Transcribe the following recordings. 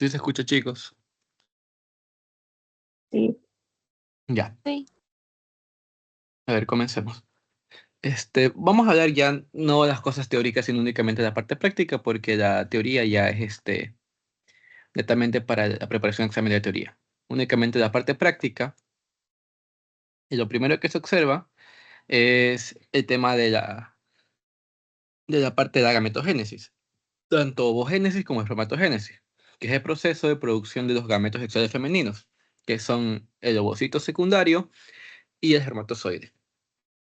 ¿Sí se escucha, chicos? Sí. Ya, Sí. a ver, comencemos. Vamos a hablar ya no de las cosas teóricas, sino únicamente de la parte práctica, porque la teoría ya es netamente para la preparación de examen de teoría. Únicamente la parte práctica, y lo primero que se observa es el tema de la parte de la gametogénesis, tanto ovogénesis como espermatogénesis, que es el proceso de producción de los gametos sexuales femeninos, que son el ovocito secundario y el espermatozoide.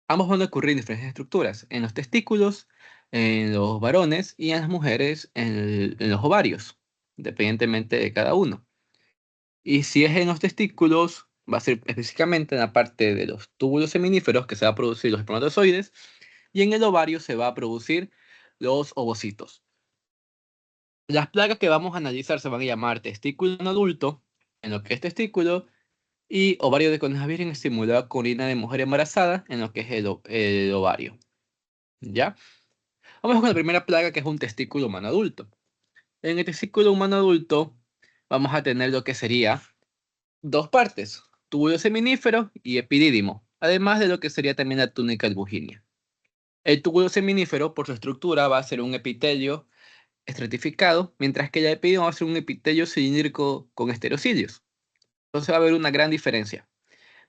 Ambos van a ocurrir en diferentes estructuras, en los testículos, en los varones y en las mujeres en los ovarios, independientemente de cada uno. Y si es en los testículos, va a ser específicamente en la parte de los túbulos seminíferos que se va a producir los espermatozoides, y en el ovario se va a producir los ovocitos. Las placas que vamos a analizar se van a llamar testículo en adulto, en lo que es testículo, y ovario de coneja virgen estimulado con orina de mujer embarazada, en lo que es el ovario. ¿Ya? Vamos con la primera plaga, que es un testículo humano adulto. En el testículo humano adulto vamos a tener lo que sería dos partes, túbulo seminífero y epidídimo, además de lo que sería también la túnica albuginia. El túbulo seminífero, por su estructura, va a ser un epitelio estratificado, mientras que el epidídimo va a ser un epitelio cilíndrico con esterocilios. Entonces va a haber una gran diferencia.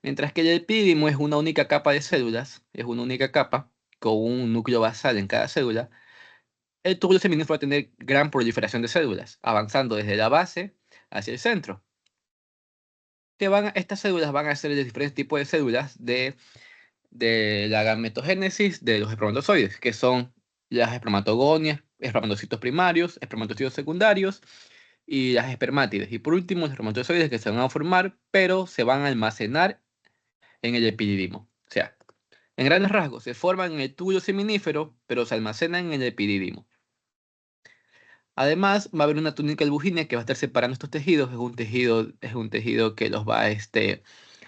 Mientras que el epidídimo es una única capa de células, es una única capa con un núcleo basal en cada célula, el túbulo seminífero va a tener gran proliferación de células, avanzando desde la base hacia el centro. Estas células van a ser de diferentes tipos de células de la gametogénesis de los espermatozoides, que son las espermatogonias, espermatocitos primarios, espermatocitos secundarios y las espermátides. Y por último, los espermatozoides que se van a formar, pero se van a almacenar en el epidídimo. O sea, en grandes rasgos, se forman en el túbulo seminífero, pero se almacenan en el epidídimo. Además, va a haber una túnica albuginia que va a estar separando estos tejidos. Es un tejido que los va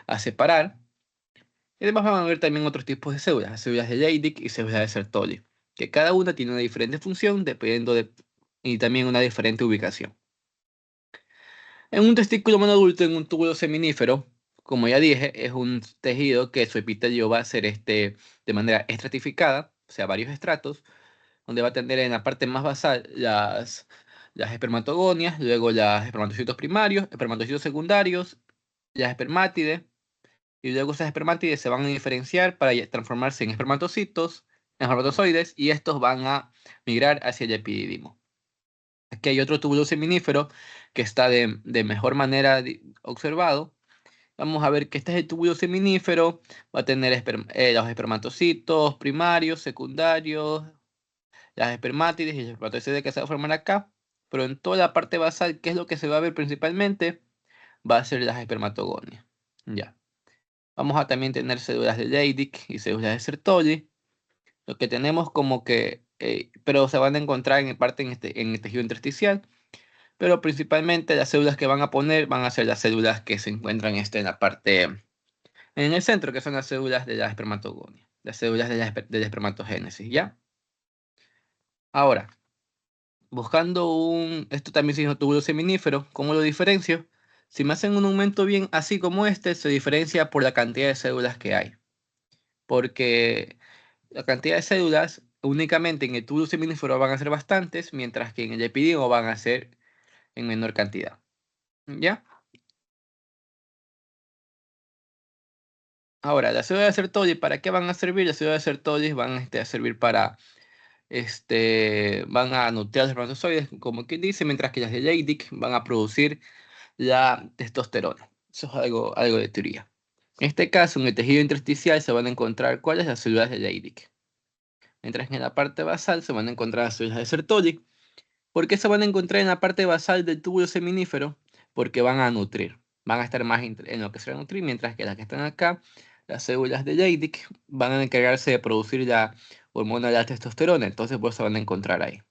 a separar. Y además van a haber también otros tipos de células de Leydig y células de Sertoli, que cada una tiene una diferente función y también una diferente ubicación. En un testículo humano adulto, en un túbulo seminífero, como ya dije, es un tejido que su epitelio va a ser de manera estratificada, o sea, varios estratos, donde va a tener en la parte más basal las espermatogonias, luego los espermatocitos primarios, espermatocitos secundarios, las espermátides, y luego esas espermátides se van a diferenciar para transformarse en espermatocitos, en espermatozoides, y estos van a migrar hacia el epidídimo. Aquí hay otro túbulo seminífero que está de mejor manera observado. Vamos a ver que este es el túbulo seminífero, va a tener los espermatocitos primarios, secundarios, las espermátides y el espermatozoide que se va a formar acá, pero en toda la parte basal, ¿qué es lo que se va a ver principalmente? Va a ser las espermatogonias. Ya. Vamos a también tener células de Leydig y células de Sertoli, lo que tenemos como que, pero se van a encontrar en parte en el tejido intersticial, pero principalmente las células que van a poner van a ser las células que se encuentran en la parte, en el centro, que son las células de la espermatogonia, las células de la espermatogénesis, ¿ya? Ahora, esto también se llama túbulo seminífero, ¿cómo lo diferencio? Si me hacen un aumento bien así como este, se diferencia por la cantidad de células que hay. Porque la cantidad de células únicamente en el túbulo seminífero van a ser bastantes, mientras que en el epidídimo van a ser en menor cantidad. ¿Ya? Ahora, las células de Sertoli, ¿para qué van a servir? Las células de Sertoli van a servir van a nutrir a los espermatozoides, como quien dice, mientras que las de Leydig van a producir la testosterona. Eso es algo de teoría. En este caso, en el tejido intersticial se van a encontrar cuáles las células de Leydig. Mientras que en la parte basal se van a encontrar las células de Sertoli. ¿Por qué se van a encontrar en la parte basal del túbulo seminífero? Porque van a nutrir. Van a estar más en lo que se va a nutrir, mientras que las que están acá, las células de Leydig, van a encargarse de producir la hormona de la testosterona. Entonces, por eso se van a encontrar ahí.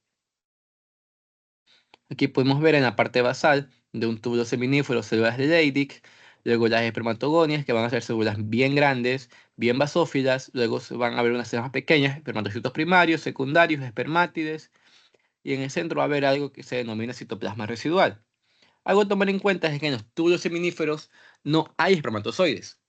Aquí podemos ver en la parte basal de un túbulo seminífero células de Leydig, luego las espermatogonias, que van a ser células bien grandes, bien basófilas, luego van a haber unas células más pequeñas, espermatocitos primarios, secundarios, espermátides, y en el centro va a haber algo que se denomina citoplasma residual. Algo a tomar en cuenta es que en los túbulos seminíferos no hay espermatozoides,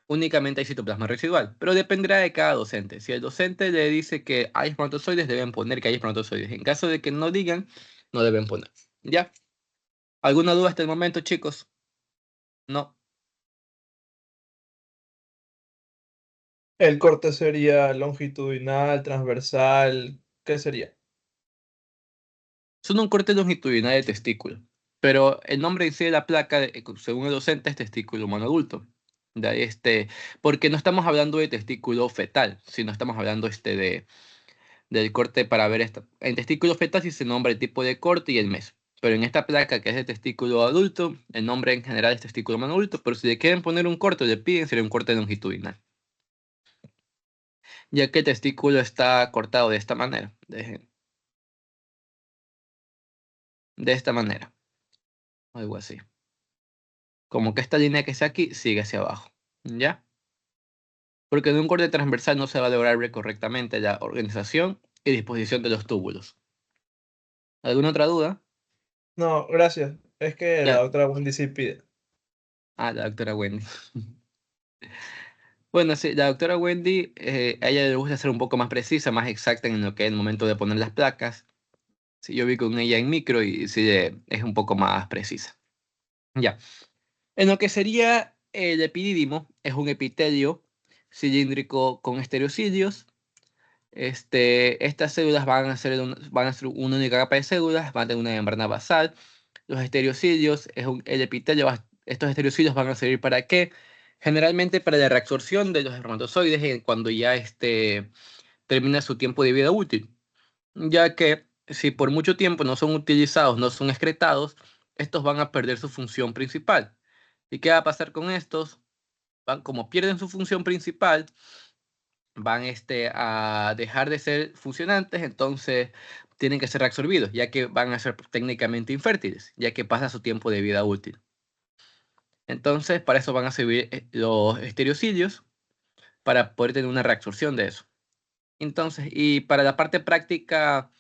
únicamente hay citoplasma residual, pero dependerá de cada docente. Si el docente le dice que hay espermatozoides, deben poner que hay espermatozoides. En caso de que no digan, no deben poner. ¿Ya? ¿Alguna duda hasta el momento, chicos? No. El corte sería longitudinal, transversal, ¿qué sería? Son un corte longitudinal de testículo, pero el nombre en sí de la placa, según el docente, es testículo humano adulto. De ahí porque no estamos hablando de testículo fetal, sino estamos hablando del corte para ver esto. En testículo fetal sí se nombra el tipo de corte y el mes. Pero en esta placa que es de testículo adulto, el nombre en general es testículo humano adulto, pero si le quieren poner un corte, le piden sería un corte longitudinal, ya que el testículo está cortado de esta manera, de esta manera, algo así. Como que esta línea que está aquí sigue hacia abajo, ¿ya? Porque en un corte transversal no se va a lograr ver correctamente la organización y disposición de los túbulos. ¿Alguna otra duda? No, gracias. Es que la Ya. doctora Wendy sí pide. Ah, la doctora Wendy. Bueno, sí, la doctora Wendy, a ella le gusta ser un poco más precisa, más exacta en lo que es el momento de poner las placas. Sí, yo vi con ella en micro y sí, es un poco más precisa. Ya. En lo que sería el epidídimo, es un epitelio cilíndrico con estereocilios. Estas células van a ser una única capa de células, van a tener una membrana basal. Los estereocilios, el epitelio, estos estereocilios van a servir para qué? Generalmente para la reabsorción de los espermatozoides cuando ya termina su tiempo de vida útil, ya que si por mucho tiempo no son utilizados, no son excretados, estos van a perder su función principal. ¿Y qué va a pasar con estos? Como pierden su función principal, van a dejar de ser funcionantes, entonces tienen que ser reabsorbidos, ya que van a ser técnicamente infértiles, ya que pasa su tiempo de vida útil. Entonces, para eso van a servir los estereocilios, para poder tener una reabsorción de eso. Entonces, y para la parte práctica,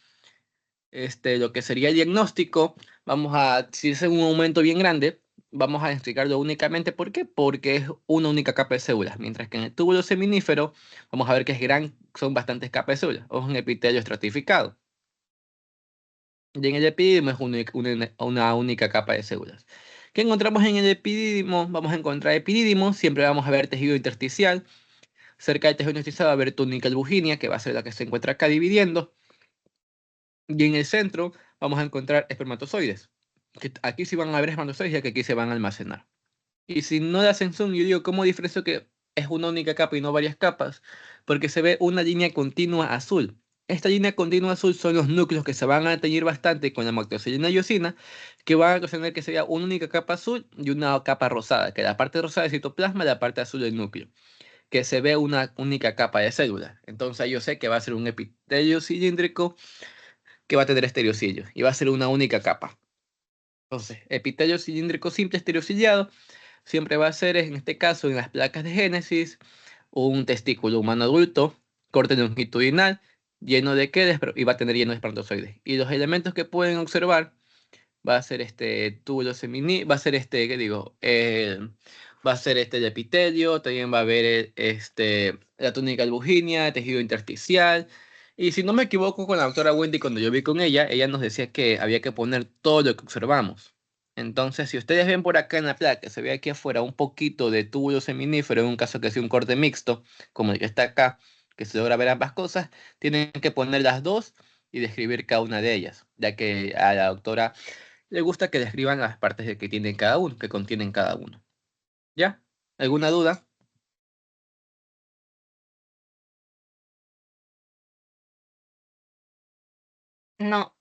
lo que sería el diagnóstico, si es un aumento bien grande, vamos a explicarlo únicamente. ¿Por qué? Porque es una única capa de células, mientras que en el túbulo seminífero vamos a ver que son bastantes capas de células, o es un epitelio estratificado. Y en el epidídimo es una única capa de células. ¿Qué encontramos en el epidídimo? Vamos a encontrar epidídimo, siempre vamos a ver tejido intersticial. Cerca del tejido intersticial va a haber túnica albuginea, que va a ser la que se encuentra acá dividiendo. Y en el centro vamos a encontrar espermatozoides. Que aquí sí van a haber espermatozoides, ya que aquí se van a almacenar. Y si no le hacen zoom, yo digo, ¿cómo diferencio que es una única capa y no varias capas? Porque se ve una línea continua azul. Esta línea continua azul son los núcleos que se van a teñir bastante con la macrocilina y eosina, que van a ocasionar que se vea una única capa azul y una capa rosada, que la parte rosada es citoplasma y la parte azul del núcleo, que se ve una única capa de células. Entonces yo sé que va a ser un epitelio cilíndrico que va a tener estereocilios y va a ser una única capa. Entonces, epitelio cilíndrico simple estereociliado siempre va a ser, en este caso, en las placas de Génesis, un testículo humano adulto, corte longitudinal, lleno de quedes, y va a tener lleno de espermatozoides. Y los elementos que pueden observar va a ser este túbulo seminí, va a ser ¿qué digo? Va a ser el epitelio, también va a haber la túnica albuginea, tejido intersticial. Y si no me equivoco con la doctora Wendy, cuando yo vi con ella nos decía que había que poner todo lo que observamos. Entonces, si ustedes ven por acá en la placa, se ve aquí afuera un poquito de túbulo seminífero, en un caso que sea un corte mixto, como el que está acá, que se logra ver ambas cosas, tienen que poner las dos y describir cada una de ellas, ya que a la doctora le gusta que describan las partes de que tienen cada uno, que contienen cada uno. ¿Ya? ¿Alguna duda? No,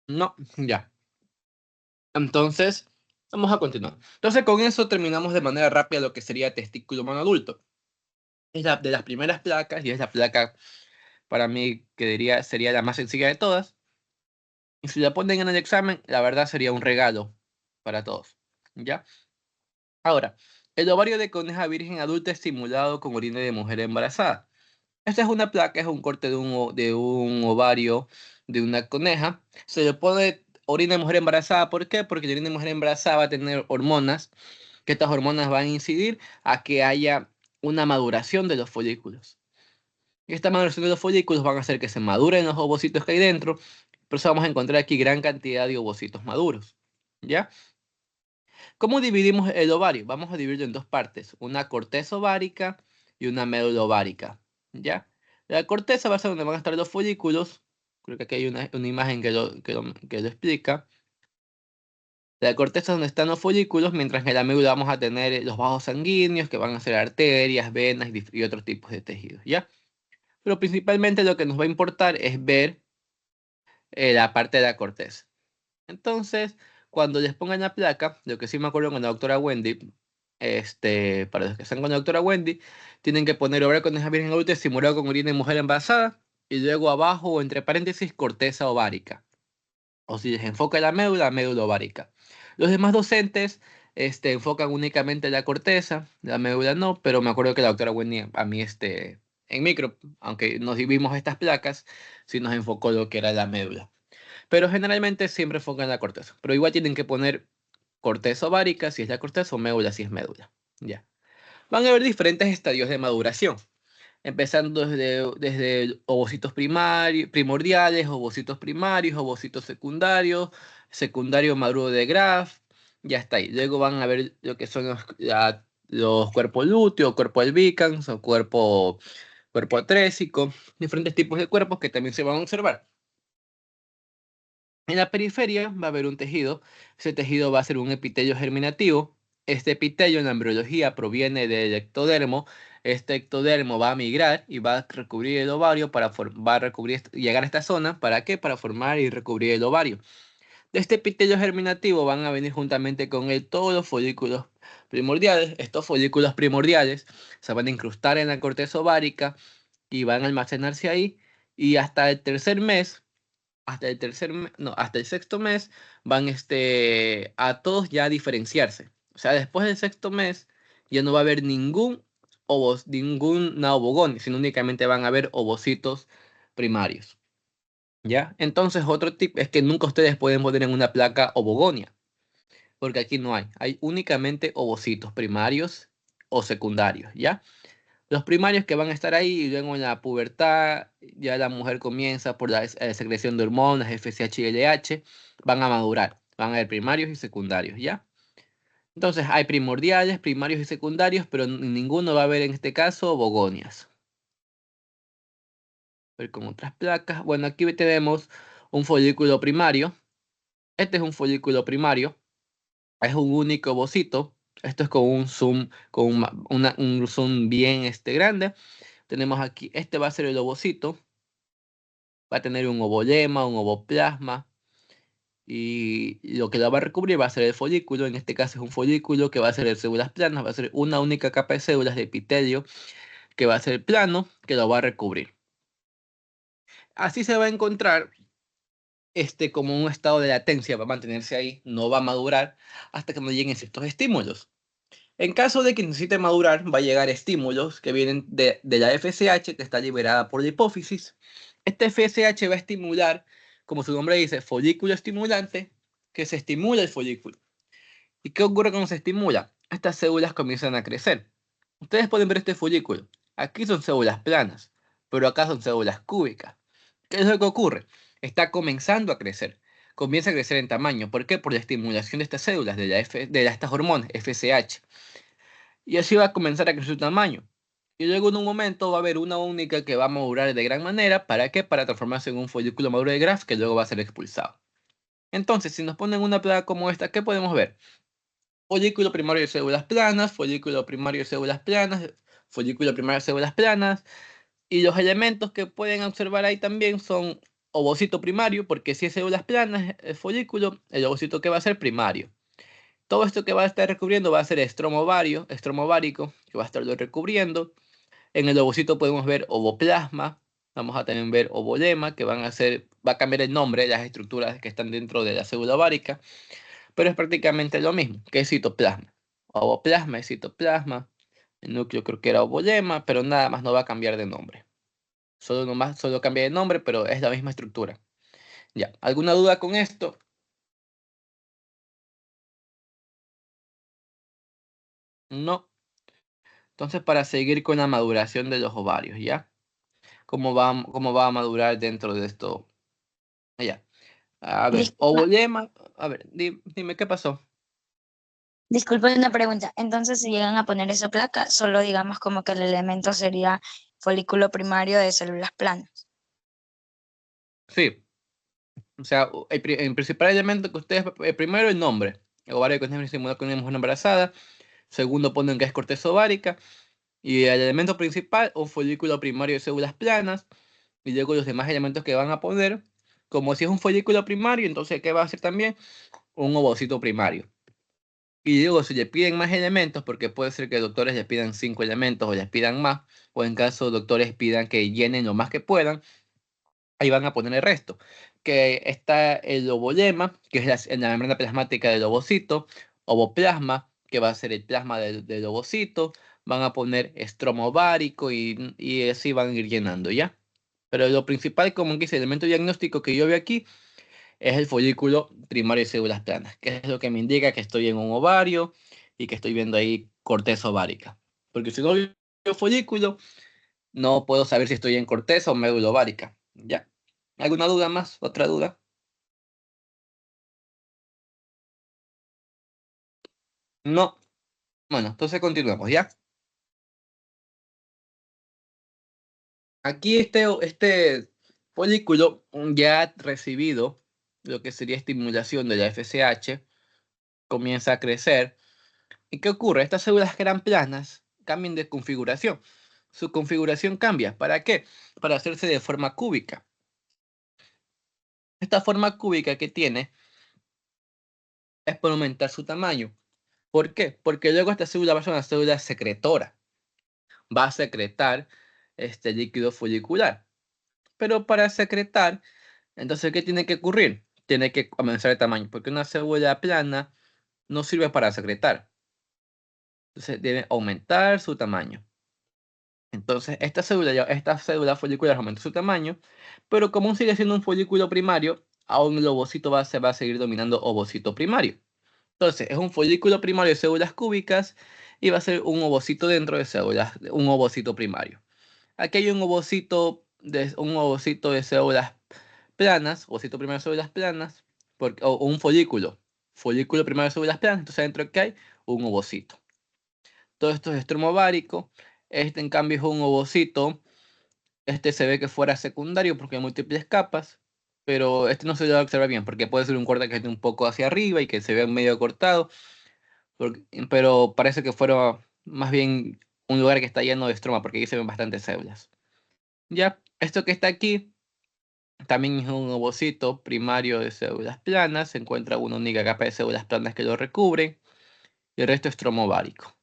No, ya. Entonces, vamos a continuar. Entonces, con eso terminamos de manera rápida lo que sería testículo humano adulto. Es de las primeras placas y es la placa para mí que sería la más sencilla de todas. Y si la ponen en el examen, la verdad sería un regalo para todos. ¿Ya? Ahora, el ovario de coneja virgen adulta es simulado con orina de mujer embarazada. Esta es una placa, es un corte de un ovario de una coneja. Se le pone orina de mujer embarazada. ¿Por qué? Porque la orina de mujer embarazada va a tener hormonas, que estas hormonas van a incidir a que haya una maduración de los folículos. Y esta maduración de los folículos van a hacer que se maduren los ovocitos que hay dentro. Por eso vamos a encontrar aquí gran cantidad de ovocitos maduros. ¿Ya? ¿Cómo dividimos el ovario? Vamos a dividirlo en dos partes, una corteza ovárica y una médula ovárica. ¿Ya? La corteza va a ser donde van a estar los folículos. Creo que aquí hay una imagen que lo explica. La corteza es donde están los folículos, mientras que en la médula vamos a tener los vasos sanguíneos, que van a ser arterias, venas y otros tipos de tejidos. ¿Ya? Pero principalmente lo que nos va a importar es ver la parte de la corteza. Entonces, cuando les pongan la placa, lo que sí me acuerdo con la doctora Wendy, para los que están con la doctora Wendy, tienen que poner ovario con esa virgen adulta estimulado con orina de mujer embarazada y luego abajo o entre paréntesis corteza ovárica. O si les enfoca la médula ovárica. Los demás docentes enfocan únicamente la corteza, la médula no, pero me acuerdo que la doctora Wendy a mí en micro, aunque nos vimos estas placas, sí nos enfocó lo que era la médula. Pero generalmente siempre enfocan la corteza. Pero igual tienen que poner corteza ovárica si es la corteza o médula si es médula. Ya. Van a haber diferentes estadios de maduración. Empezando desde ovocitos primordiales, ovocitos primarios, ovocitos secundarios, secundario maduro de Graf, ya está ahí. Luego van a ver lo que son los cuerpos lúteos, cuerpo albicans o cuerpo atrésico, diferentes tipos de cuerpos que también se van a observar. En la periferia va a haber un tejido. Ese tejido va a ser un epitelio germinativo. Este epitelio en la embriología proviene del ectodermo. Este ectodermo va a migrar y va a recubrir el ovario va a llegar a esta zona. ¿Para qué? Para formar y recubrir el ovario. De este epitelio germinativo van a venir juntamente con él todos los folículos primordiales. Estos folículos primordiales se van a incrustar en la corteza ovárica y van a almacenarse ahí. Y hasta el tercer mes hasta el sexto mes van a todos ya a diferenciarse. O sea, después del sexto mes ya no va a haber ninguna ovogonia, sino únicamente van a haber ovocitos primarios. ¿Ya? Entonces otro tip es que nunca ustedes pueden poner en una placa ovogonia, porque aquí no hay. Hay únicamente ovocitos primarios o secundarios, ¿ya? Los primarios que van a estar ahí y luego en la pubertad ya la mujer comienza por la secreción de hormonas, FSH y LH, van a madurar, van a haber primarios y secundarios, ¿ya? Entonces hay primordiales, primarios y secundarios, pero ninguno va a haber en este caso bogonias. A ver con otras placas. Bueno, aquí tenemos un folículo primario. Este es un folículo primario. Es un único ovocito. Esto es con un zoom, con un zoom bien grande. Tenemos aquí, este va a ser el ovocito. Va a tener un ovolema, un ovoplasma. Y lo que la va a recubrir va a ser el folículo. En este caso es un folículo que va a ser de células planas. Va a ser una única capa de células de epitelio que va a ser plano, que lo va a recubrir. Así se va a encontrar como un estado de latencia. Va a mantenerse ahí, no va a madurar hasta que no lleguen ciertos estímulos. En caso de que necesite madurar, va a llegar estímulos que vienen de la FSH, que está liberada por la hipófisis. Este FSH va a estimular, como su nombre dice, folículo estimulante, que se estimula el folículo. ¿Y qué ocurre cuando se estimula? Estas células comienzan a crecer. Ustedes pueden ver este folículo. Aquí son células planas, pero acá son células cúbicas. ¿Qué es lo que ocurre? Está comenzando a crecer. Comienza a crecer en tamaño. ¿Por qué? Por la estimulación de estas células, de estas hormonas, FSH. Y así va a comenzar a crecer su tamaño. Y luego en un momento va a haber una única que va a madurar de gran manera. ¿Para qué? Para transformarse en un folículo maduro de Graf que luego va a ser expulsado. Entonces, si nos ponen una plaga como esta, ¿qué podemos ver? Folículo primario de células planas, folículo primario de células planas, folículo primario de células planas. Y los elementos que pueden observar ahí también son ovocito primario, porque si es células planas, el folículo, el ovocito que va a ser primario. Todo esto que va a estar recubriendo va a ser estromo ovárico, que va a estarlo recubriendo. En el ovocito podemos ver ovoplasma, vamos a también ver ovolema, que va a cambiar el nombre de las estructuras que están dentro de la célula ovárica, pero es prácticamente lo mismo, que es citoplasma. Ovoplasma es citoplasma, el núcleo creo que era ovolema, pero nada más no va a cambiar de nombre. Solo cambia de nombre, pero es la misma estructura. Ya, ¿alguna duda con esto? No. Entonces, para seguir con la maduración de los ovarios, ¿ya? ¿Cómo va a madurar dentro de esto? Ya. A ver, Disculpa, ovoyema. A ver, dime, ¿qué pasó? disculpa una pregunta. Entonces, si llegan a poner esa placa, solo digamos como que el elemento sería folículo primario de células planas. Sí. O sea, el principal elemento que ustedes, primero el nombre. El ovario que tiene estimulado con una mujer embarazada. Segundo ponen que es corteza ovárica. Y el elemento principal, un folículo primario de células planas. Y luego los demás elementos que van a poner. Como si es un folículo primario, entonces, ¿qué va a ser también? Un ovocito primario. Y luego, si le piden más elementos, porque puede ser que doctores le pidan 5 elementos o les pidan más, o en caso doctores pidan que llenen lo más que puedan, ahí van a poner el resto. Que está el ovoyema, que es la membrana plasmática del ovocito, ovoplasma, que va a ser el plasma del ovocito, van a poner estromo ovárico y así van a ir llenando, ¿ya? Pero lo principal, como que es el elemento diagnóstico que yo veo aquí, es el folículo primario de células planas, que es lo que me indica que estoy en un ovario y que estoy viendo ahí corteza ovárica. Porque si no veo folículo, no puedo saber si estoy en corteza o médula ovárica. ¿Ya? ¿Alguna duda más? ¿Otra duda? No. Bueno, entonces continuamos, ¿ya? Aquí este folículo ya ha recibido lo que sería estimulación de la FSH, comienza a crecer. ¿Y qué ocurre? Estas células que eran planas cambian de configuración. Su configuración cambia. ¿Para qué? Para hacerse de forma cúbica. Esta forma cúbica que tiene es por aumentar su tamaño. ¿Por qué? Porque luego esta célula va a ser una célula secretora. Va a secretar este líquido folicular. Pero para secretar, entonces, ¿qué tiene que ocurrir? Tiene que aumentar el tamaño, porque una célula plana no sirve para secretar. Entonces, debe aumentar su tamaño. Entonces, esta célula folicular aumenta su tamaño, pero como aún sigue siendo un folículo primario, aún el ovocito se va a seguir dominando ovocito primario. Entonces, es un folículo primario de células cúbicas y va a ser un ovocito dentro de células, un ovocito primario. Aquí hay un ovocito de células planas, ovocito primario de células planas, o un folículo primario de células planas, entonces adentro que hay un ovocito. Todo esto es estromo ovárico. Este, en cambio, es un ovocito. Este se ve que fuera secundario porque hay múltiples capas, pero este no se debe observar bien porque puede ser un corte que esté un poco hacia arriba y que se vea medio cortado, pero parece que fuera más bien un lugar que está lleno de estroma porque aquí se ven bastantes células. Ya, esto que está aquí también es un ovocito primario de células planas, se encuentra una única capa de células planas que lo recubre y el resto es estromo ovárico.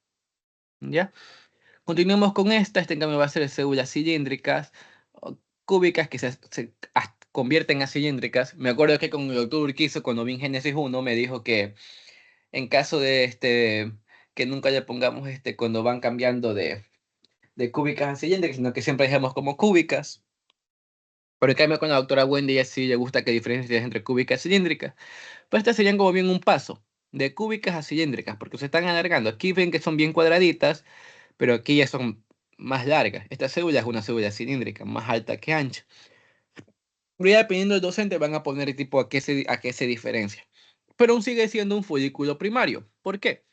¿Ya? Continuemos con este en cambio va a ser de células cilíndricas, o cúbicas que se convierten a cilíndricas. Me acuerdo que con el doctor Urquizo, cuando vi en Génesis 1, me dijo que en caso de que nunca le pongamos cuando van cambiando de cúbicas a cilíndricas, sino que siempre dejemos como cúbicas. Pero en cambio con la doctora Wendy, ella sí le gusta que diferencias entre cúbicas y cilíndricas. Pues estas serían como bien un paso, de cúbicas a cilíndricas, porque se están alargando. Aquí ven que son bien cuadraditas, pero aquí ya son más largas. Esta célula es una célula cilíndrica, más alta que ancha. Pero ya dependiendo del docente van a poner el tipo a qué se diferencia. Pero aún sigue siendo un folículo primario. ¿Por qué?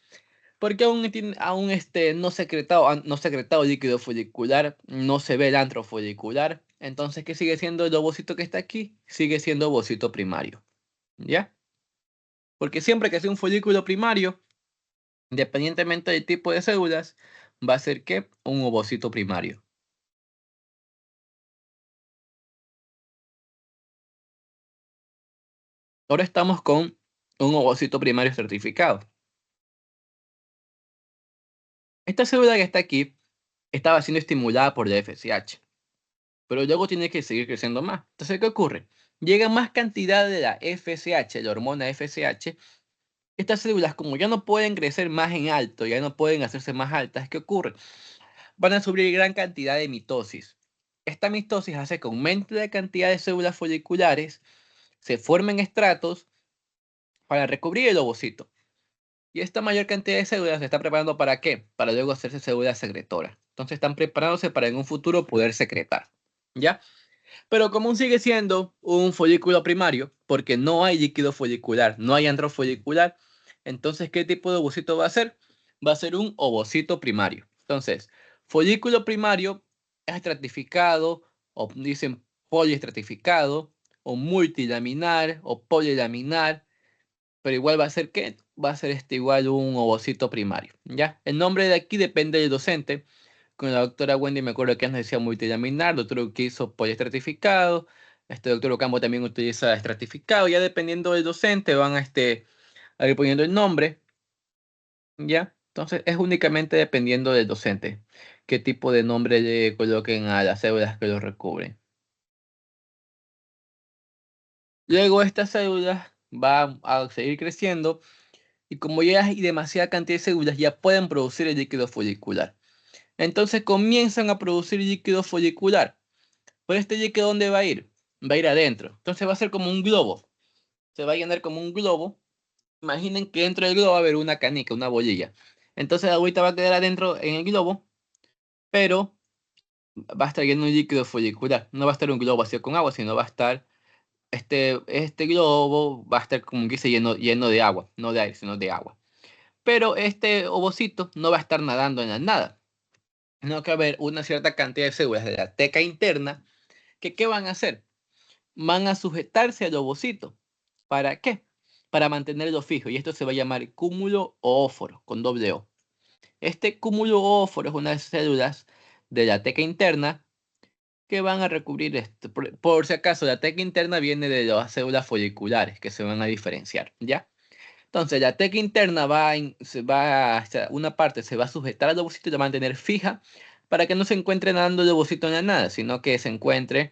Porque aún no secretado líquido folicular, no se ve el antro folicular. Entonces, ¿qué sigue siendo el ovocito que está aquí? Sigue siendo ovocito primario. ¿Ya? Porque siempre que sea un folículo primario, independientemente del tipo de células, va a ser que un ovocito primario. Ahora estamos con un ovocito primario certificado. Esta célula que está aquí estaba siendo estimulada por la FSH, pero luego tiene que seguir creciendo más. Entonces, ¿qué ocurre? Llega más cantidad de la FSH, la hormona FSH. Estas células, como ya no pueden crecer más en alto, ya no pueden hacerse más altas, ¿qué ocurre? Van a sufrir gran cantidad de mitosis. Esta mitosis hace que aumente la cantidad de células foliculares, se formen estratos para recubrir el ovocito. Y esta mayor cantidad de células se está preparando ¿para qué? Para luego hacerse células secretoras. Entonces están preparándose para en un futuro poder secretar. ¿Ya? Pero como sigue siendo un folículo primario, porque no hay líquido folicular, no hay antro folicular, entonces, ¿qué tipo de ovocito va a ser? Va a ser un ovocito primario. Entonces, folículo primario es estratificado, o dicen poliestratificado, o multilaminar, o polilaminar, pero igual va a ser ¿qué? Va a ser igual un ovocito primario, ¿ya? El nombre de aquí depende del docente. Con la doctora Wendy me acuerdo que antes decía multilaminar, doctor que hizo poliestratificado, este doctor Ocampo también utiliza estratificado, ya dependiendo del docente van a ir poniendo el nombre, ¿ya? Entonces es únicamente dependiendo del docente qué tipo de nombre le coloquen a las células que lo recubren. Luego estas células van a seguir creciendo y como ya hay demasiada cantidad de células ya pueden producir el líquido folicular. Entonces comienzan a producir líquido folicular. Pero este líquido, ¿dónde va a ir? Va a ir adentro. Entonces va a ser como un globo. Se va a llenar como un globo. Imaginen que dentro del globo va a haber una canica, una bolilla. Entonces la agüita va a quedar adentro en el globo, pero va a estar lleno de líquido folicular. No va a estar un globo vacío con agua, sino va a estar este globo va a estar como que dice lleno de agua, no de aire, sino de agua. Pero este ovocito no va a estar nadando en la nada. No que va a haber una cierta cantidad de células de la teca interna que ¿qué van a hacer? Van a sujetarse al ovocito. ¿Para qué? Para mantenerlo fijo. Y esto se va a llamar cúmulo oóforo, con doble O. Este cúmulo oóforo es una de las células de la teca interna que van a recubrir esto. Por si acaso, la teca interna viene de las células foliculares que se van a diferenciar, ¿ya? Entonces, la teca interna una parte se va a sujetar al ovocito y la va a mantener fija para que no se encuentre nadando el ovocito en la nada, sino que se encuentre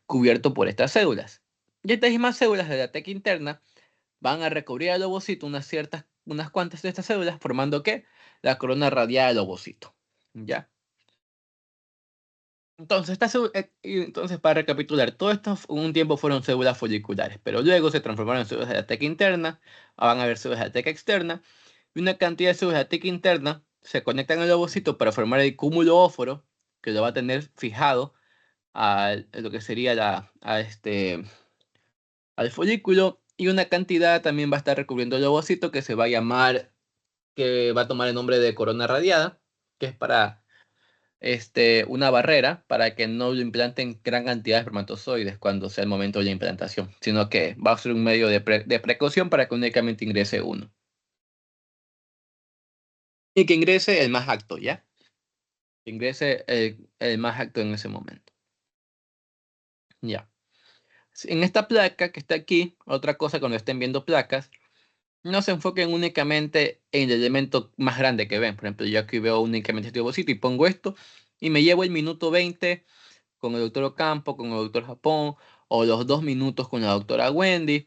cubierto por estas células. Y estas mismas células de la teca interna van a recubrir al ovocito unas cuantas de estas células, formando ¿qué? La corona radial del ovocito. ¿Ya? Entonces, para recapitular, todo esto un tiempo fueron células foliculares, pero luego se transformaron en células de la teca interna, van a haber células de la teca externa, y una cantidad de células de la teca interna se conectan al ovocito para formar el cúmulo óforo, que lo va a tener fijado a lo que sería al folículo, y una cantidad también va a estar recubriendo el ovocito que se va a llamar, que va a tomar el nombre de corona radiada, que es para una barrera para que no lo implanten gran cantidad de espermatozoides cuando sea el momento de la implantación, sino que va a ser un medio de precaución para que únicamente ingrese uno. Y que ingrese el más acto, ¿ya? Que ingrese el más acto en ese momento. Ya. En esta placa que está aquí, otra cosa cuando estén viendo placas, no se enfoquen únicamente en el elemento más grande que ven. Por ejemplo, yo aquí veo únicamente este ovocito y pongo esto y me llevo el minuto 20 con el doctor Ocampo, con el doctor Japón, o los 2 minutos con la doctora Wendy,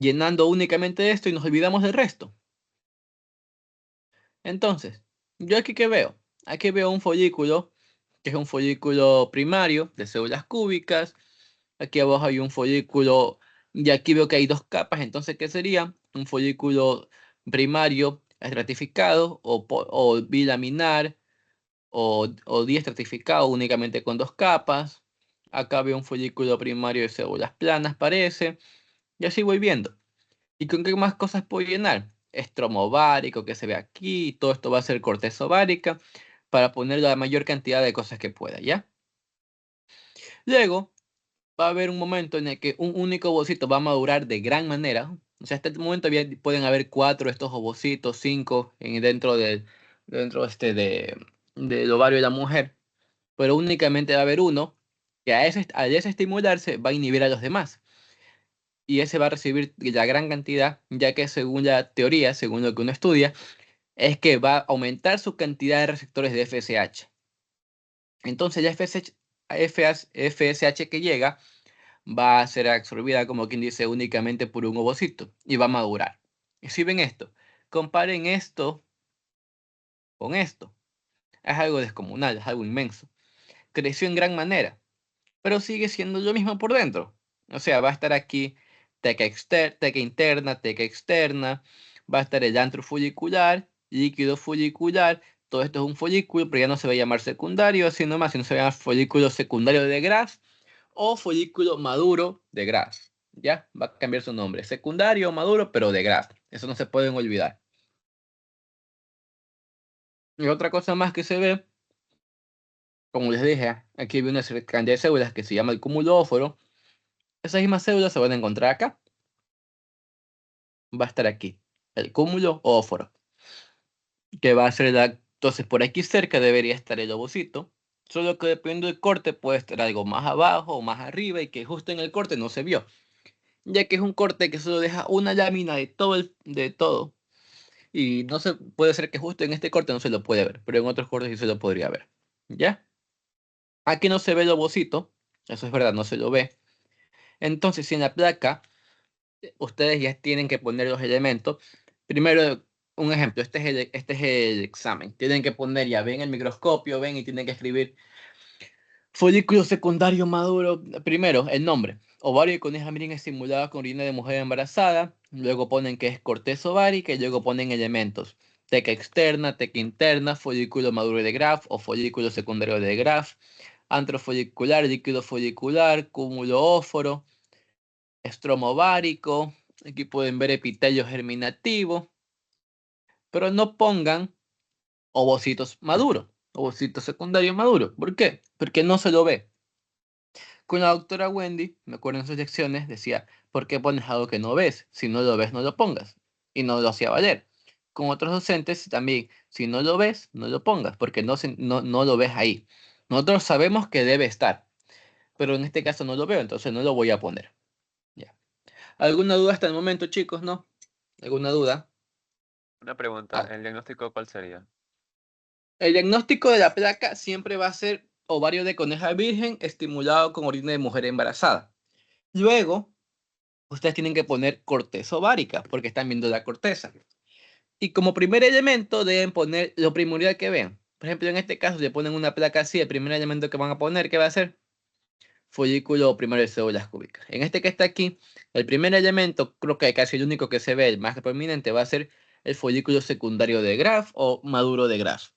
llenando únicamente esto y nos olvidamos del resto. Entonces, ¿yo aquí qué veo? Aquí veo un folículo, que es un folículo primario de células cúbicas. Aquí abajo hay un folículo, y aquí veo que hay dos capas, entonces, ¿qué sería? Un folículo primario estratificado o bilaminar o diestratificado únicamente con dos capas. Acá veo un folículo primario de células planas, parece. Y así voy viendo. ¿Y con qué más cosas puedo llenar? Estromo ovárico que se ve aquí. Todo esto va a ser corteza ovárica para poner la mayor cantidad de cosas que pueda, ¿ya? Luego va a haber un momento en el que un único ovocito va a madurar de gran manera. O sea, hasta este momento pueden haber 4 de estos ovocitos, 5 del ovario de la mujer, pero únicamente va a haber uno que al ese estimularse va a inhibir a los demás. Y ese va a recibir la gran cantidad, ya que según la teoría, según lo que uno estudia, es que va a aumentar su cantidad de receptores de FSH. Entonces la FSH que llega va a ser absorbida, como quien dice, únicamente por un ovocito y va a madurar. Y si ven esto, comparen esto con esto. Es algo descomunal, es algo inmenso. Creció en gran manera, pero sigue siendo lo mismo por dentro. O sea, va a estar aquí teca interna, teca externa, va a estar el antro folicular, líquido folicular. Todo esto es un folículo, pero ya no se va a llamar secundario, así nomás, sino se va a llamar folículo secundario de Graff o folículo maduro de Graff. Ya va a cambiar su nombre, secundario o maduro, pero de Graff. Eso no se pueden olvidar. Y otra cosa más que se ve, como les dije, aquí hay una cantidad de células que se llama el cúmulo óforo. Esas mismas células se van a encontrar acá. Va a estar aquí, el cúmulo óforo, que va a ser entonces por aquí cerca debería estar el ovocito, solo que dependiendo del corte puede estar algo más abajo o más arriba y que justo en el corte no se vio, ya que es un corte que solo deja una lámina de todo y no se puede ser que justo en este corte no se lo puede ver, pero en otros cortes sí se lo podría ver. ¿Ya? Aquí no se ve el ovocito, eso es verdad, no se lo ve. Entonces, si en la placa ustedes ya tienen que poner los elementos, primero, un ejemplo, este es el examen. Tienen que poner, ya ven el microscopio, ven y tienen que escribir folículo secundario maduro. Primero, el nombre. Ovario de coneja mirin estimulada con orina de mujer embarazada. Luego ponen que es corteza ovárica y luego ponen elementos. Teca externa, teca interna, folículo maduro de Graff o folículo secundario de Graff, antro folicular, líquido folicular, cúmulo óforo, estroma ovárico. Aquí pueden ver epitelio germinativo, pero no pongan ovocitos maduros, ovocitos secundarios maduros. ¿Por qué? Porque no se lo ve. Con la doctora Wendy, me acuerdo en sus lecciones, decía, ¿por qué pones algo que no ves? Si no lo ves, no lo pongas. Y no lo hacía valer. Con otros docentes también, si no lo ves, no lo pongas, porque no lo ves ahí. Nosotros sabemos que debe estar, pero en este caso no lo veo, entonces no lo voy a poner. Ya. ¿Alguna duda hasta el momento, chicos? ¿No? ¿Alguna duda? Una pregunta, Ah, ¿el diagnóstico cuál sería? el diagnóstico de la placa siempre va a ser ovario de coneja virgen estimulado con orina de mujer embarazada. Luego, ustedes tienen que poner corteza ovárica, porque están viendo la corteza. Y como primer elemento deben poner lo primordial que vean. Por ejemplo, en este caso, si le ponen una placa así, el primer elemento que van a poner, ¿qué va a ser? Folículo primario de células cúbicas. En este que está aquí, el primer elemento, creo que casi el único que se ve, el más prominente, va a ser el folículo secundario de Graff o maduro de Graff.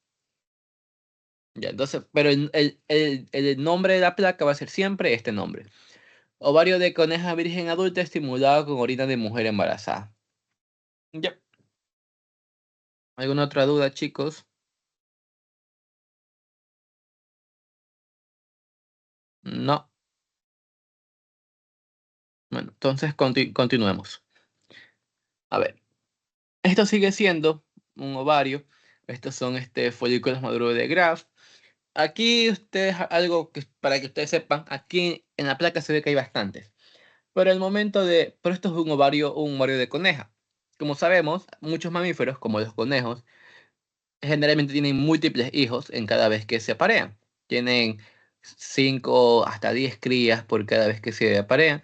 Ya, entonces, pero el nombre de la placa va a ser siempre este nombre. Ovario de coneja virgen adulta estimulado con orina de mujer embarazada. Ya. ¿Alguna otra duda, chicos? No. Bueno, entonces continuemos. A ver, esto sigue siendo un ovario. Estos son folículos maduros de Graff. Aquí ustedes, algo que para que ustedes sepan, aquí en la placa se ve que hay bastantes. Pero esto es un ovario de coneja. Como sabemos, muchos mamíferos, como los conejos, generalmente tienen múltiples hijos en cada vez que se aparean. Tienen 5 hasta 10 crías por cada vez que se aparean.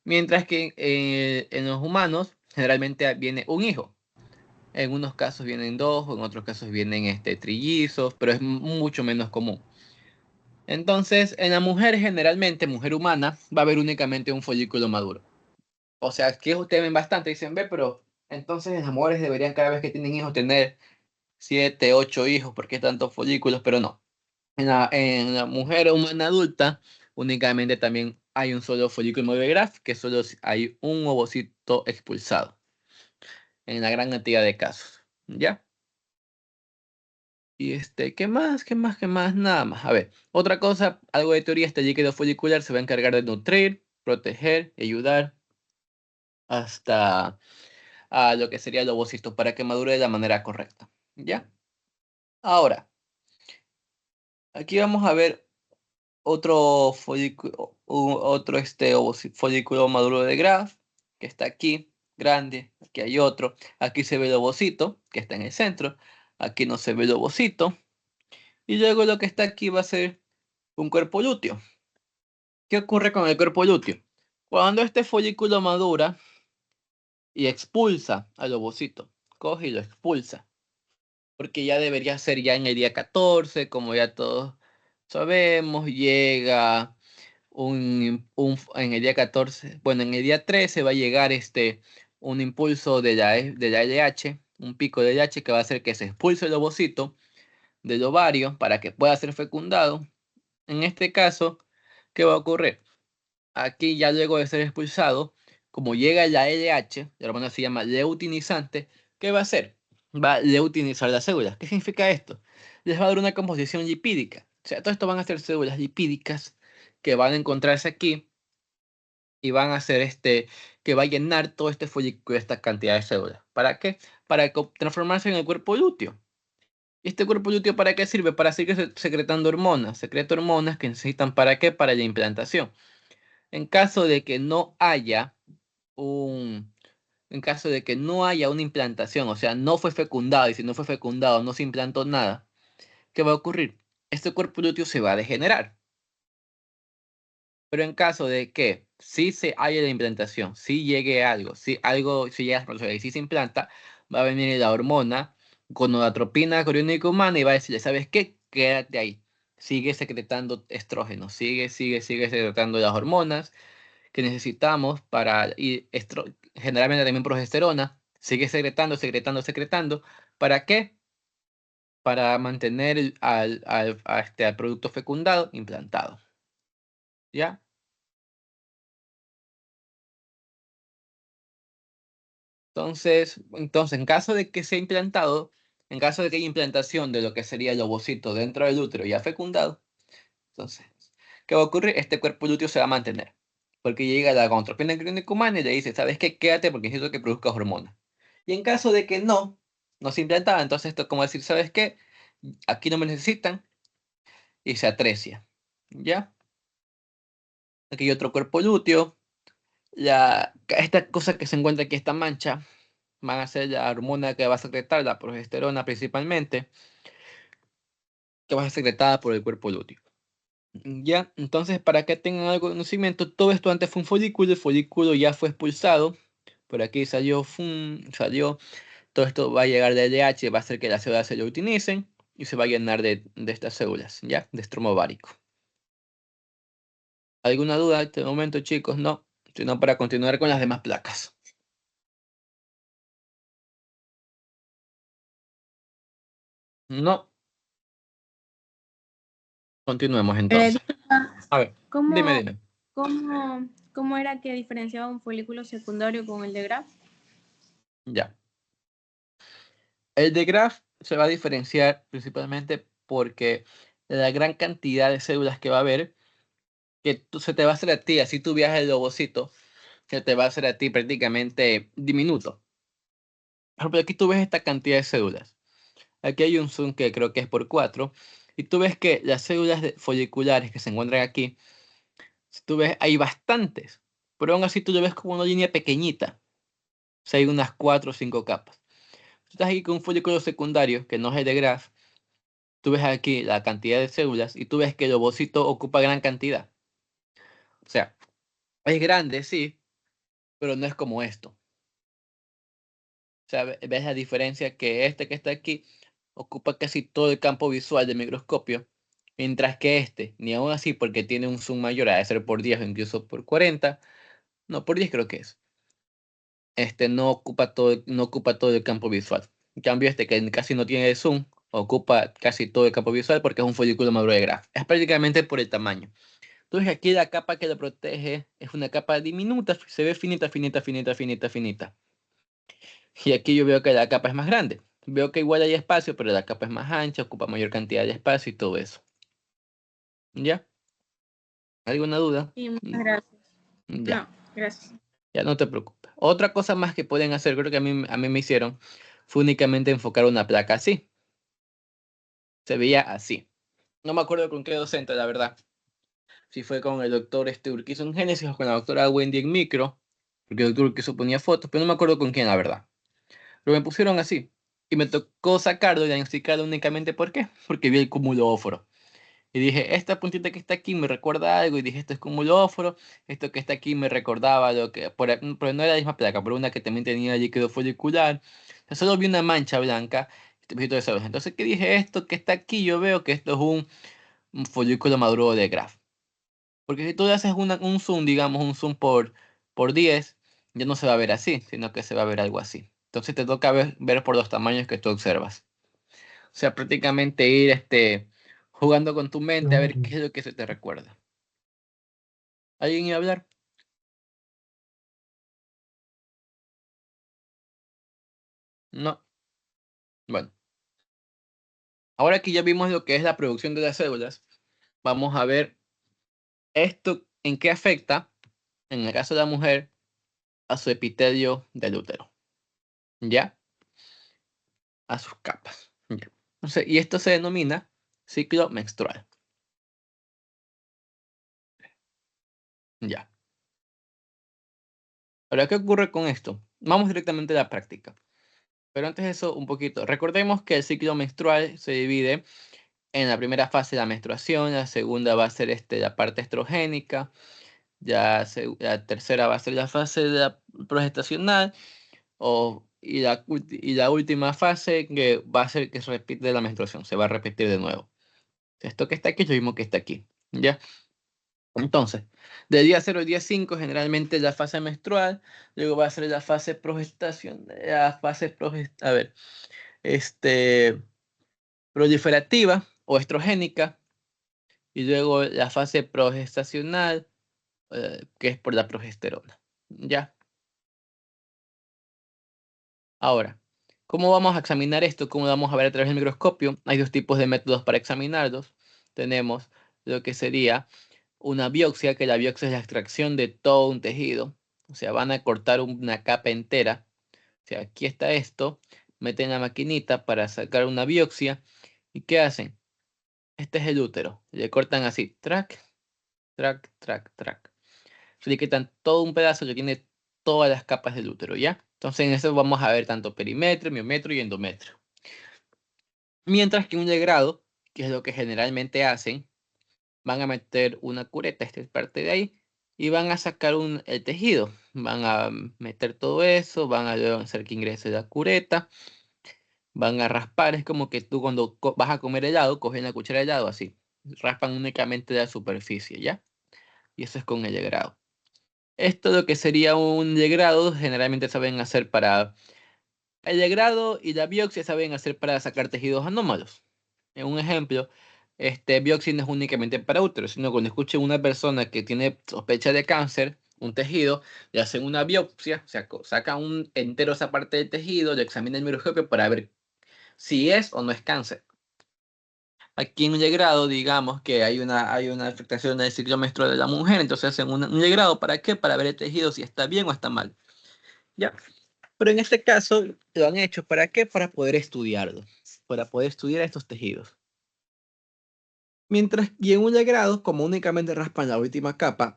Mientras que en los humanos generalmente viene un hijo. En unos casos vienen dos, en otros casos vienen trillizos, pero es mucho menos común. Entonces, en la mujer generalmente, mujer humana, va a haber únicamente un folículo maduro. O sea, que ustedes ven bastante, dicen, ve, pero entonces las mujeres deberían cada vez que tienen hijos tener 7, 8 hijos, porque tantos folículos, pero no. En la mujer humana adulta, únicamente también hay un solo folículo de Graff, que solo hay un ovocito expulsado, en la gran cantidad de casos. ¿Ya? Y ¿qué más? ¿Qué más? ¿Qué más? Nada más. A ver, otra cosa, algo de teoría, este líquido folicular se va a encargar de nutrir, proteger, ayudar hasta a lo que sería el ovocito para que madure de la manera correcta. ¿Ya? Ahora, aquí vamos a ver otro folículo, folículo maduro de Graff, que está aquí, grande. Aquí hay otro. Aquí se ve el ovocito, que está en el centro. Aquí no se ve el ovocito. Y luego lo que está aquí va a ser un cuerpo lúteo. ¿Qué ocurre con el cuerpo lúteo? Cuando este folículo madura y expulsa al ovocito, coge y lo expulsa, porque ya debería ser ya en el día 14, como ya todos sabemos, llega en el día 14, bueno, en el día 13 va a llegar un impulso de la LH, un pico de LH que va a hacer que se expulse el ovocito del ovario para que pueda ser fecundado. En este caso, ¿qué va a ocurrir? Aquí ya luego de ser expulsado, como llega la LH, la hormona se llama leutinizante, ¿qué va a hacer? Va a leutinizar las células. ¿Qué significa esto? Les va a dar una composición lipídica. O sea, todo esto van a ser células lipídicas que van a encontrarse aquí y van a hacer que va a llenar todo este folículo, esta cantidad de células. ¿Para qué? Para transformarse en el cuerpo lúteo. ¿Y este cuerpo lúteo para qué sirve? Para seguir secretando hormonas. Secreta hormonas que necesitan ¿para qué? Para la implantación. En caso de que no haya en caso de que no haya una implantación, o sea, no fue fecundado, y si no fue fecundado no se implantó nada, ¿qué va a ocurrir? Este cuerpo lúteo se va a degenerar. Pero en caso de que sí se haya la implantación, si llegue algo, si llega a y si se implanta, va a venir la hormona gonadotropina coriónica humana y va a decirle, ¿sabes qué? Quédate ahí. Sigue secretando estrógeno, sigue secretando las hormonas que necesitamos para ir, generalmente también progesterona, sigue secretando. ¿Para qué? Para mantener al producto fecundado implantado. ¿Ya? Entonces, en caso de que sea implantado, en caso de que haya implantación de lo que sería el ovocito dentro del útero ya fecundado, entonces, ¿qué va a ocurrir? Este cuerpo lúteo se va a mantener. Porque llega la gonadotropina clínica humana y le dice, ¿sabes qué? Quédate porque necesito que produzcas hormonas. Y en caso de que no se implantaba, entonces esto es como decir, ¿sabes qué? Aquí no me necesitan y se atresia. ¿Ya? Aquí hay otro cuerpo lúteo. Esta cosa que se encuentra aquí, esta mancha, van a ser la hormona que va a secretar, la progesterona principalmente, que va a ser secretada por el cuerpo lúteo. Ya, entonces para que tengan algo de conocimiento, todo esto antes fue un folículo, el folículo ya fue expulsado, por aquí salió, todo esto va a llegar de LH, va a hacer que las células se leutinicen y se va a llenar de estas células, ¿ya? De estromo ovárico. ¿Alguna duda en este momento, chicos? No, sino para continuar con las demás placas. No, continuemos entonces. A ver, ¿Cómo, dime. cómo era que diferenciaba un folículo secundario con el de Graf? Ya. El de Graf se va a diferenciar principalmente porque la gran cantidad de células que va a haber, que se te va a hacer a ti, así tú viajas el ovocito, se te va a hacer a ti prácticamente diminuto. Por ejemplo, aquí tú ves esta cantidad de células. Aquí hay un zoom que creo que es por 4. Y tú ves que las células foliculares que se encuentran aquí, si tú ves, hay bastantes. Pero aún así tú lo ves como una línea pequeñita. O sea, hay unas 4 o 5 capas. Tú estás aquí con un folículo secundario, que no es el de Graf. Tú ves aquí la cantidad de células y tú ves que el ovocito ocupa gran cantidad. O sea, es grande, sí, pero no es como esto. O sea, ves la diferencia que este que está aquí ocupa casi todo el campo visual del microscopio, mientras que este, ni aún así porque tiene un zoom mayor, a ser por 10 o incluso por 40, no, por 10 creo que es. No ocupa todo el campo visual. En cambio, este que casi no tiene zoom, ocupa casi todo el campo visual porque es un folículo maduro de Graf. Es prácticamente por el tamaño. Entonces aquí la capa que lo protege es una capa diminuta, se ve finita. Y aquí yo veo que la capa es más grande. Veo que igual hay espacio, pero la capa es más ancha, ocupa mayor cantidad de espacio y todo eso. ¿Ya? ¿Alguna duda? Sí, muchas gracias. Ya, No, gracias. ya no te preocupes. Otra cosa más que pueden hacer, creo que a mí me hicieron, fue únicamente enfocar una placa así. Se veía así. No me acuerdo con qué docente, la verdad. Si fue con el doctor Urquizo en Génesis o con la doctora Wendy en Micro, porque el doctor Urquizo ponía fotos, pero no me acuerdo con quién, la verdad. Pero me pusieron así. Y me tocó sacarlo y diagnosticarlo únicamente ¿por qué? Porque vi el cúmulo óforo. Y dije, esta puntita que está aquí me recuerda algo. Y dije, esto es cúmulo óforo. Esto que está aquí me recordaba lo que. Pero no era la misma placa, pero una que también tenía líquido folicular. O sea, solo vi una mancha blanca. Entonces, ¿qué dije? Esto que está aquí, yo veo que esto es un folículo maduro de Graf. Porque si tú le haces un zoom, digamos, un zoom por 10, ya no se va a ver así, sino que se va a ver algo así. Entonces te toca ver por los tamaños que tú observas. O sea, prácticamente ir jugando con tu mente a ver qué es lo que se te recuerda. ¿Alguien iba a hablar? No. Bueno, ahora que ya vimos lo que es la producción de las células, vamos a ver esto en qué afecta, en el caso de la mujer, a su epitelio del útero. ¿Ya? A sus capas. ¿Ya? Entonces, y esto se denomina ciclo menstrual. Ya. Ahora, ¿qué ocurre con esto? Vamos directamente a la práctica. Pero antes de eso, un poquito. Recordemos que el ciclo menstrual se divide en la primera fase de la menstruación, la segunda va a ser la parte estrogénica, la tercera va a ser la fase de la progestacional, y la última fase que va a ser que se repite la menstruación, se va a repetir de nuevo. Esto que está aquí es lo mismo que está aquí, ¿ya? Entonces, del día 0 al día 5 generalmente la fase menstrual, luego va a ser la fase progestación, a ver, proliferativa o estrogénica, y luego la fase progestacional, que es por la progesterona, ¿ya? Ahora, ¿cómo vamos a examinar esto? ¿Cómo lo vamos a ver a través del microscopio? Hay dos tipos de métodos para examinarlos. Tenemos lo que sería una biopsia, que la biopsia es la extracción de todo un tejido. O sea, van a cortar una capa entera. O sea, aquí está esto. Meten la maquinita para sacar una biopsia. ¿Y qué hacen? Este es el útero. Le cortan así, track, track, track, track. Se le quitan todo un pedazo que tiene todas las capas del útero, ¿ya? Entonces en eso vamos a ver tanto perimetrio, miometrio y endometrio. Mientras que un legrado, que es lo que generalmente hacen, van a meter una cureta, esta es parte de ahí, y van a sacar el tejido. Van a meter todo eso, van a luego hacer que ingrese la cureta, van a raspar, es como que tú cuando vas a comer helado, coges la cuchara de helado así, raspan únicamente la superficie, ¿ya? Y eso es con el legrado. Esto lo que sería un legrado, generalmente saben hacer para... El legrado y la biopsia saben hacer para sacar tejidos anómalos. En un ejemplo, biopsia no es únicamente para útero, sino cuando escuchen una persona que tiene sospecha de cáncer, un tejido, le hacen una biopsia, o sea, sacan entero esa parte del tejido, le examinan el microscopio para ver si es o no es cáncer. Aquí en un legrado, digamos que hay una afectación del ciclo menstrual de la mujer, entonces hacen un legrado, ¿para qué? Para ver el tejido si está bien o está mal. ¿Ya? Pero en este caso lo han hecho, ¿para qué? Para poder estudiarlo, para poder estudiar estos tejidos. Mientras que en un legrado, como únicamente raspan la última capa,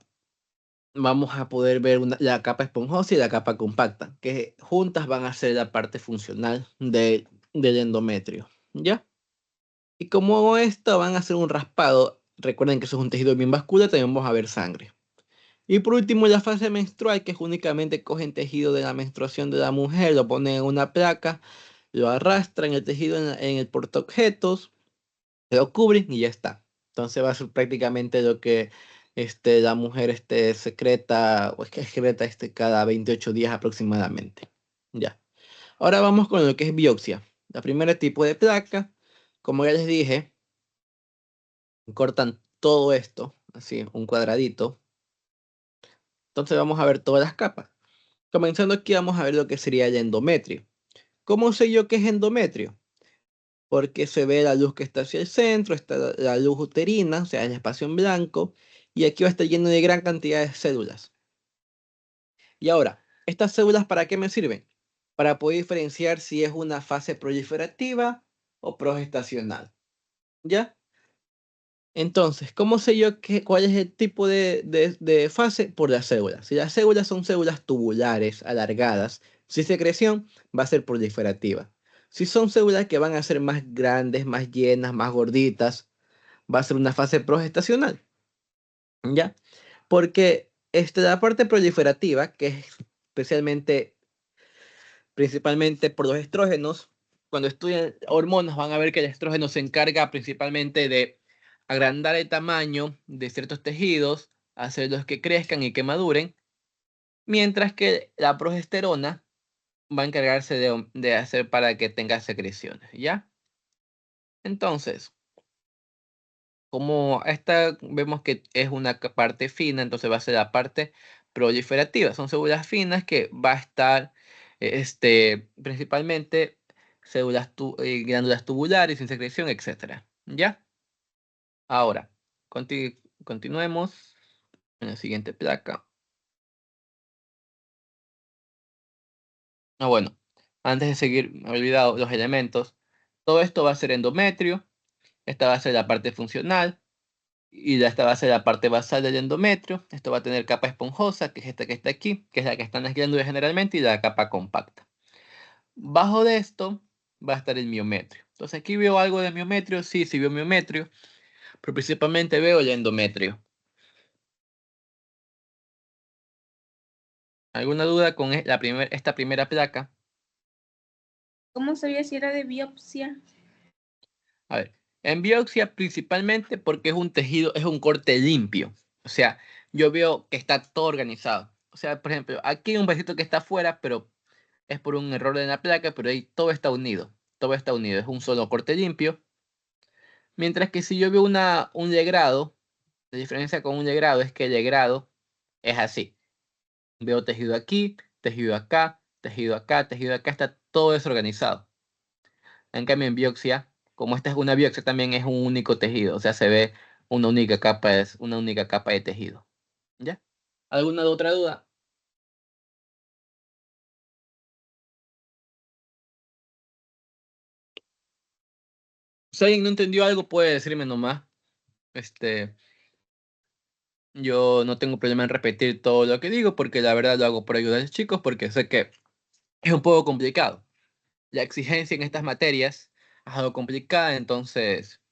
vamos a poder ver la capa esponjosa y la capa compacta, que juntas van a ser la parte funcional del endometrio, ¿ya? Y como esto van a hacer un raspado, recuerden que eso es un tejido bien vascular, también vamos a ver sangre. Y por último, la fase menstrual, que es únicamente cogen tejido de la menstruación de la mujer, lo ponen en una placa, lo arrastran el tejido en el portaobjetos, lo cubren y ya está. Entonces va a ser prácticamente lo que la mujer secreta, o es que excreta cada 28 días aproximadamente. Ya. Ahora vamos con lo que es biopsia. La primera tipo de placa, como ya les dije, cortan todo esto, así, un cuadradito. Entonces vamos a ver todas las capas. Comenzando aquí vamos a ver lo que sería el endometrio. ¿Cómo sé yo qué es endometrio? Porque se ve la luz que está hacia el centro, está la luz uterina, o sea, el espacio en blanco, y aquí va a estar lleno de gran cantidad de células. Y ahora, ¿estas células para qué me sirven? Para poder diferenciar si es una fase proliferativa o progestacional. ¿Ya? Entonces, ¿cómo sé yo cuál es el tipo de fase? Por las células. Si las células son células tubulares, alargadas, si secreción va a ser proliferativa. Si son células que van a ser más grandes, más llenas, más gorditas, va a ser una fase progestacional. ¿Ya? Porque la parte proliferativa, que es principalmente por los estrógenos, cuando estudian hormonas van a ver que el estrógeno se encarga principalmente de agrandar el tamaño de ciertos tejidos, hacerlos que crezcan y que maduren. mientras que la progesterona va a encargarse de hacer para que tenga secreciones, ¿ya? Entonces, como esta vemos que es una parte fina, entonces va a ser la parte proliferativa. Son células finas que va a estar principalmente glándulas tubulares, sin secreción, etc. ¿Ya? Ahora, continuemos en la siguiente placa. Bueno, antes de seguir, me he olvidado los elementos. Todo esto va a ser endometrio. Esta va a ser la parte funcional. Y esta va a ser la parte basal del endometrio. Esto va a tener capa esponjosa, que es esta que está aquí, que es la que está en las glándulas generalmente, y la capa compacta. Bajo de esto va a estar el miometrio. Entonces aquí veo algo de miometrio, sí veo miometrio, pero principalmente veo el endometrio. ¿Alguna duda con esta primera placa? ¿Cómo sabía si era de biopsia? A ver, en biopsia principalmente porque es un tejido, es un corte limpio. O sea, yo veo que está todo organizado. O sea, por ejemplo, aquí hay un vasito que está afuera, pero es por un error en la placa, pero ahí todo está unido. Todo está unido, es un solo corte limpio. Mientras que si yo veo un legrado, la diferencia con un legrado es que el legrado es así. Veo tejido aquí, tejido acá, tejido acá, tejido acá, está todo desorganizado. En cambio, en biopsia, como esta es una biopsia, también es un único tejido. O sea, se ve una única capa, es una única capa de tejido. ¿Ya? ¿Alguna otra duda? Si alguien no entendió algo, puede decirme nomás. Yo no tengo problema en repetir todo lo que digo, porque la verdad lo hago por ayudar a los chicos, porque sé que es un poco complicado. La exigencia en estas materias es algo complicada, entonces,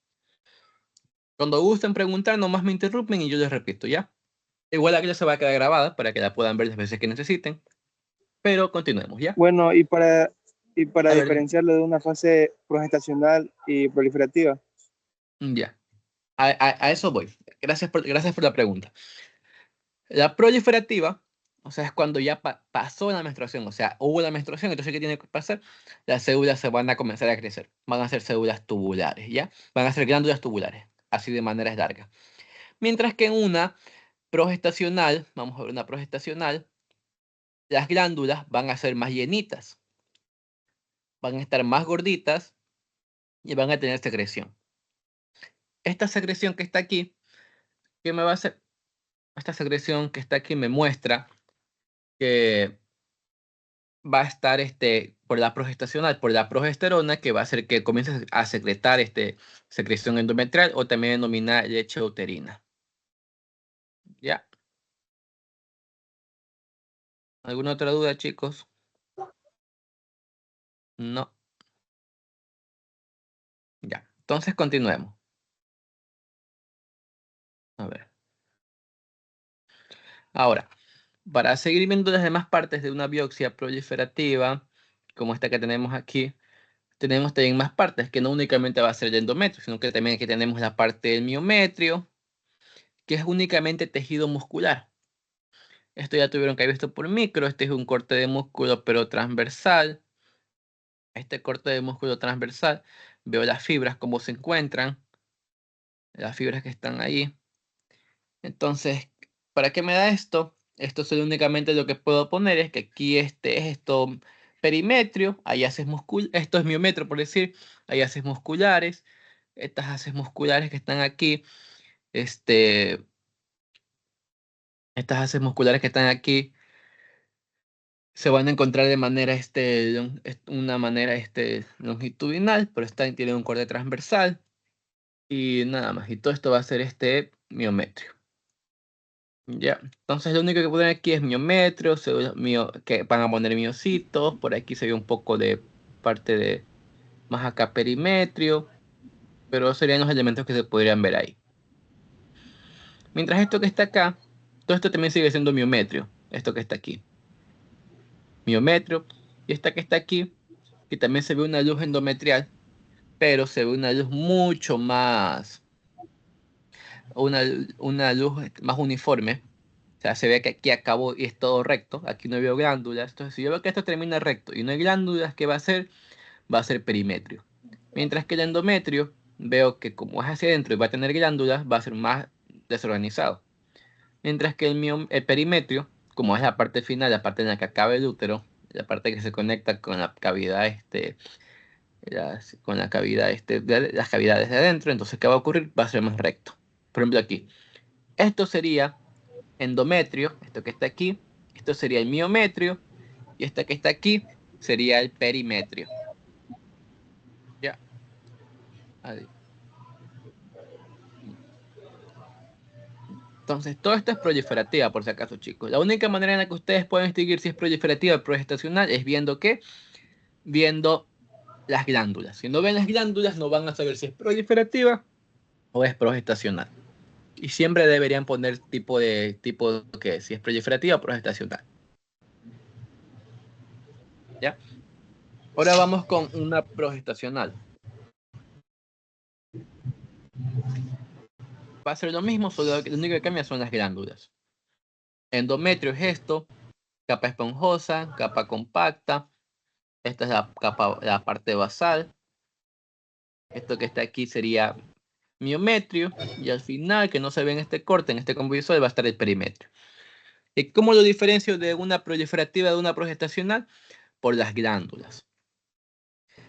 cuando gusten preguntar, nomás me interrumpen y yo les repito, ¿ya? Igual la clase va a quedar grabada para que la puedan ver las veces que necesiten, pero continuemos, ¿ya? Bueno, y para A ver, diferenciarlo de una fase progestacional y proliferativa. ya. A eso voy. Gracias por la pregunta. La proliferativa, o sea, es cuando ya pasó la menstruación, o sea, hubo la menstruación, entonces, ¿qué tiene que pasar? Las células se van a comenzar a crecer, van a ser células tubulares, ¿ya? Van a ser glándulas tubulares, así de manera larga. Mientras que en una progestacional, vamos a ver una progestacional, las glándulas van a ser más llenitas, van a estar más gorditas y van a tener secreción. Esta secreción que está aquí, ¿qué me va a hacer? Esta secreción que está aquí me muestra que va a estar por la progestacional, por la progesterona, que va a hacer que comience a secretar secreción endometrial o también denominada leche uterina. ¿Ya? ¿Alguna otra duda, chicos? No. Ya. Entonces continuemos. A ver. Ahora, para seguir viendo las demás partes de una biopsia proliferativa, como esta que tenemos aquí, tenemos también más partes, que no únicamente va a ser el endometrio, sino que también aquí tenemos la parte del miometrio, que es únicamente tejido muscular. Esto ya tuvieron que haber visto por micro. Este es un corte de músculo, pero transversal. Este corte de músculo transversal, veo las fibras, cómo se encuentran. Las fibras que están ahí. Entonces, ¿para qué me da esto? Esto solo únicamente lo que puedo poner es que aquí es esto perimetrio, ahí haces esto es miometrio por decir, ahí haces musculares, estas haces musculares que están aquí, estas haces musculares que están aquí, se van a encontrar de manera una manera longitudinal, pero tiene un corte transversal y nada más. Y todo esto va a ser miometrio. Ya, entonces lo único que poner aquí es miometrio, que van a poner miocitos, por aquí se ve un poco de parte de más acá perimetrio, pero serían los elementos que se podrían ver ahí. Mientras esto que está acá, todo esto también sigue siendo miometrio, esto que está aquí. Miometrio, y esta que está aquí, que también se ve una luz endometrial, pero se ve una luz mucho más, una luz más uniforme, sea, se ve que aquí acabó y es todo recto. Aquí no veo glándulas. Entonces, si yo veo que esto termina recto y no hay glándulas, ¿qué va a ser? Va a ser perimetrio. Mientras que el endometrio, veo que como es hacia adentro y va a tener glándulas, va a ser más desorganizado. Mientras que el perimetrio, como es la parte final, la parte en la que acaba el útero, la parte que se conecta con la cavidad, con la cavidad, las cavidades de adentro, entonces, ¿qué va a ocurrir? Va a ser más recto. Por ejemplo, aquí. Esto sería endometrio, esto que está aquí. Esto sería el miometrio. Y esta que está aquí sería el perimetrio. Ya. Ahí. Entonces, todo esto es proliferativa, por si acaso, chicos. La única manera en la que ustedes pueden distinguir si es proliferativa o progestacional es viendo ¿qué? Viendo las glándulas. Si no ven las glándulas, no van a saber si es proliferativa o es progestacional. Y siempre deberían poner tipo que si es proliferativa o progestacional. ¿Ya? Ahora vamos con una progestacional. Va a ser lo mismo, solo lo único que cambia son las glándulas. Endometrio es esto, capa esponjosa, capa compacta. Esta es la parte basal. Esto que está aquí sería miometrio. Y al final, que no se ve en este corte, en este combo visual, va a estar el perimetrio. ¿Y cómo lo diferencio de una proliferativa de una progestacional? Por las glándulas.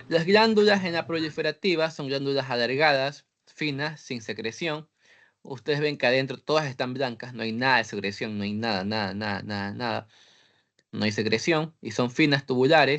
Las glándulas en la proliferativa son glándulas alargadas, finas, sin secreción. Ustedes ven que adentro todas están blancas, no hay nada de secreción, no hay nada. No hay secreción y son finas tubulares.